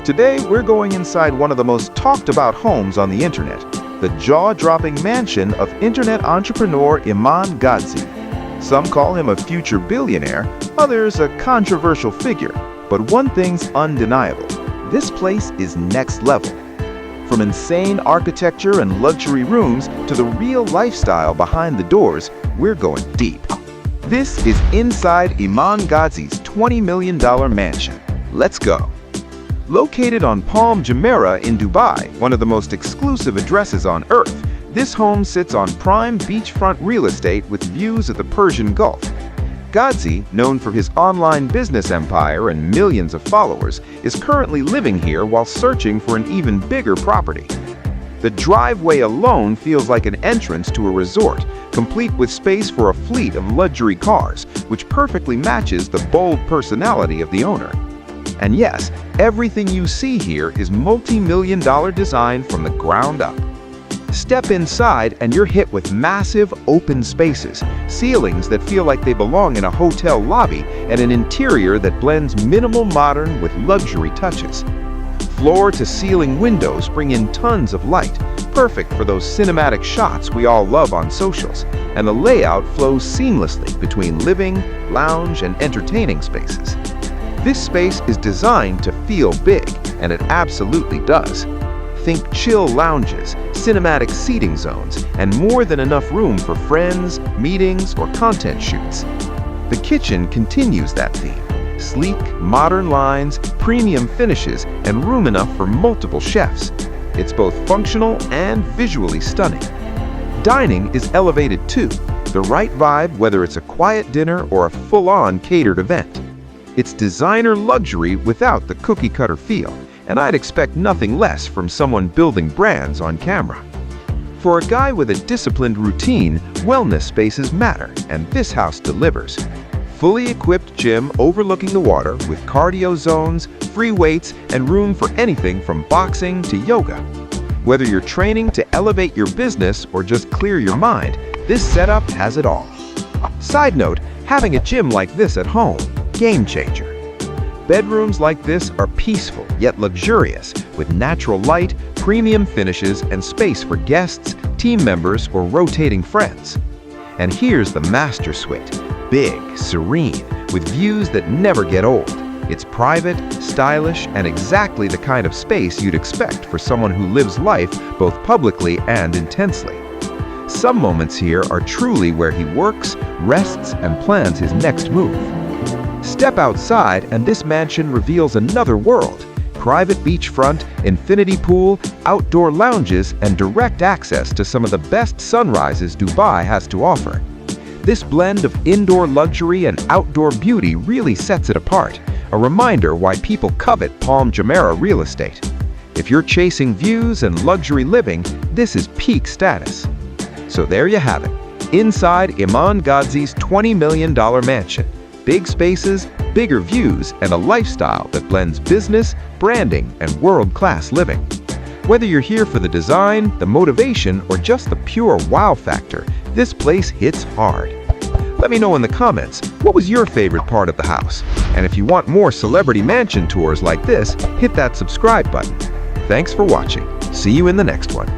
Today, we're going inside one of the most talked about homes on the internet, the jaw-dropping mansion of internet entrepreneur Iman Gadzhi. Some call him a future billionaire, others a controversial figure. But one thing's undeniable: this place is next level. From insane architecture and luxury rooms to the real lifestyle behind the doors, we're going deep. This is inside Iman Gadzhi's $20 million mansion. Let's go. Located on Palm Jumeirah in Dubai, one of the most exclusive addresses on earth, this home sits on prime beachfront real estate with views of the Persian Gulf. Gadzhi, known for his online business empire and millions of followers, is currently living here while searching for an even bigger property. The driveway alone feels like an entrance to a resort, complete with space for a fleet of luxury cars, which perfectly matches the bold personality of the owner. And yes, everything you see here is multi-million-dollar design from the ground up. Step inside and you're hit with massive open spaces, ceilings that feel like they belong in a hotel lobby, and an interior that blends minimal modern with luxury touches. Floor-to-ceiling windows bring in tons of light, perfect for those cinematic shots we all love on socials, and the layout flows seamlessly between living, lounge, and entertaining spaces. This space is designed to feel big, and it absolutely does. Think chill lounges, cinematic seating zones, and more than enough room for friends, meetings, or content shoots. The kitchen continues that theme. Sleek, modern lines, premium finishes, and room enough for multiple chefs. It's both functional and visually stunning. Dining is elevated too, the right vibe whether it's a quiet dinner or a full-on catered event. It's designer luxury without the cookie-cutter feel, and I'd expect nothing less from someone building brands on camera. For a guy with a disciplined routine, wellness spaces matter, and this house delivers. Fully equipped gym overlooking the water with cardio zones, free weights, and room for anything from boxing to yoga. Whether you're training to elevate your business or just clear your mind, this setup has it all. Side note, having a gym like this at home, game changer. Bedrooms like this are peaceful yet luxurious, with natural light, premium finishes, and space for guests, team members, or rotating friends. And here's the master suite. Big, serene, with views that never get old. It's private, stylish, and exactly the kind of space you'd expect for someone who lives life both publicly and intensely. Some moments here are truly where he works, rests, and plans his next move. Step outside and this mansion reveals another world. Private beachfront, infinity pool, outdoor lounges, and direct access to some of the best sunrises Dubai has to offer. This blend of indoor luxury and outdoor beauty really sets it apart, a reminder why people covet Palm Jumeirah real estate. If you're chasing views and luxury living, this is peak status. So there you have it, inside Iman Gadzhi's $20 million mansion. Big spaces, bigger views, and a lifestyle that blends business, branding, and world-class living. Whether you're here for the design, the motivation, or just the pure wow factor, this place hits hard. Let me know in the comments, what was your favorite part of the house? And if you want more celebrity mansion tours like this, hit that subscribe button. Thanks for watching. See you in the next one.